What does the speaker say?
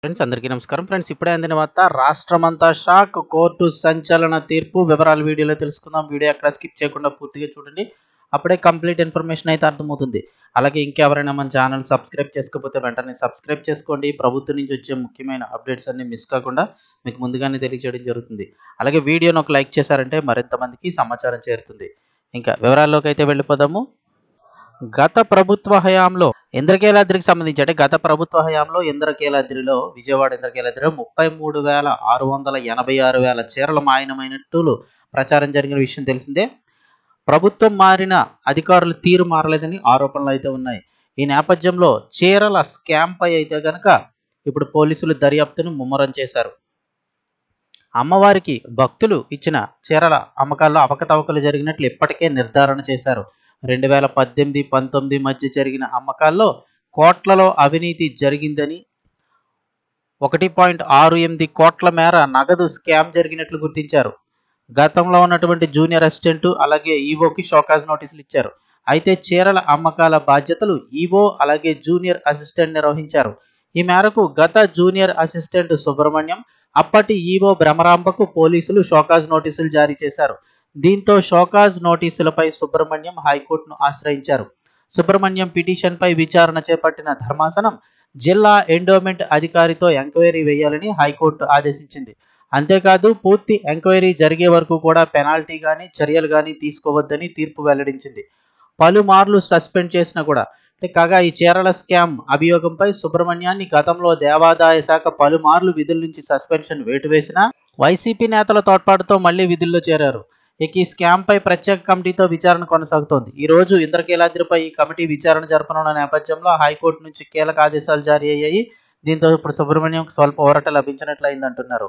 Friends అందరికీ నమస్కారం. Friends ఇప్పుడే అందిన వార్త, రాష్ట్రమంతా షాక్, కోర్టు సంచలన తీర్పు. వివరాలు వీడియోలో తెలుసుకుందాం. వీడియో ఎక్కడ స్కిప్ చేయకుండా పూర్తిగా చూడండి. అప్పుడే కంప్లీట్ ఇన్ఫర్మేషన్ అయితే అర్థమవుతుంది. అలాగే ఇంకెవరైనా మన ఛానల్ సబ్స్క్రైబ్ చేసుకోకపోతే వెంటనే సబ్స్క్రైబ్ చేసుకోండి. ప్రభుత్వం నుంచి వచ్చే ముఖ్యమైన అప్డేట్స్ అన్ని మిస్ కాకుండా మీకు ముందుగానే తెలియజేయడం జరుగుతుంది. అలాగే వీడియోను ఒక లైక్ చేశారంటే మరింత మందికి సమాచారం చేరుతుంది. ఇంకా వివరాల్లోకి అయితే వెళ్ళిపోదాము. గత ప్రభుత్వ హయాంలో ఇంద్రకీలాద్రికి సంబంధించి అంటే గత ప్రభుత్వ హయాంలో విజయవాడ ఇంద్రకీలాద్రిలో 33,686 చీరలు మాయమైనట్లు ప్రచారం జరిగిన విషయం తెలిసిందే. ప్రభుత్వం మారిన అధికారుల తీరు మారలేదని ఆరోపణలు అయితే ఉన్నాయి. ఈ నేపథ్యంలో చీరల స్కామ్ పై అయితే గనక ఇప్పుడు పోలీసులు దర్యాప్తును ముమ్మరం చేశారు. అమ్మవారికి భక్తులు ఇచ్చిన చీరల అమ్మకాల్లో అవకతవకలు జరిగినట్లు ఇప్పటికే నిర్ధారణ చేశారు. 2018-19 మధ్య జరిగిన అమ్మకాల్లో కోట్లలో అవినీతి జరిగిందని, 1.68 కోట్ల మేర నగదు స్కామ్ జరిగినట్లు గుర్తించారు. గతంలో ఉన్నటువంటి జూనియర్ అసిస్టెంట్ అలాగే ఈవోకి షోకాజ్ నోటీసులు ఇచ్చారు. అయితే చీరల అమ్మకాల బాధ్యతలు ఈవో అలాగే జూనియర్ అసిస్టెంట్ నిర్వహించారు. ఈ మేరకు గత జూనియర్ అసిస్టెంట్ సుబ్రహ్మణ్యం, అప్పటి ఈవో భ్రమరాంబకు పోలీసులు షోకాజ్ నోటీసులు జారీ చేశారు. దీంతో షోకాజ్ నోటీసులపై సుబ్రహ్మణ్యం హైకోర్టును ఆశ్రయించారు. సుబ్రహ్మణ్యం పిటిషన్పై విచారణ చేపట్టిన ధర్మాసనం జిల్లా ఎండోమెంట్ అధికారితో ఎంక్వైరీ వేయాలని హైకోర్టు ఆదేశించింది. అంతేకాదు పూర్తి ఎంక్వైరీ జరిగే వరకు కూడా పెనాల్టీ కానీ చర్యలు కానీ తీసుకోవద్దని తీర్పు వెల్లడించింది. పలుమార్లు సస్పెండ్ చేసినా కూడా కాగా ఈ చీరల స్కామ్ అభియోగంపై సుబ్రహ్మణ్యాన్ని గతంలో దేవాదాయ శాఖ పలుమార్లు విధుల నుంచి సస్పెన్షన్ వేటు వేసినా వైసీపీ నేతల తోడ్పాటుతో మళ్లీ విధుల్లో చేరారు. ఇక ఈ స్కామ్ పై ప్రత్యేక కమిటీతో విచారణ కొనసాగుతోంది. ఈ రోజు ఇంద్రకీలాద్రిపై ఈ కమిటీ విచారణ జరపనున్న నేపథ్యంలో హైకోర్టు నుంచి కీలక ఆదేశాలు జారీ అయ్యాయి. దీంతో ఇప్పుడు సుబ్రహ్మణ్యం స్వల్ప ఊరట లభించినట్లయిందంటున్నారు.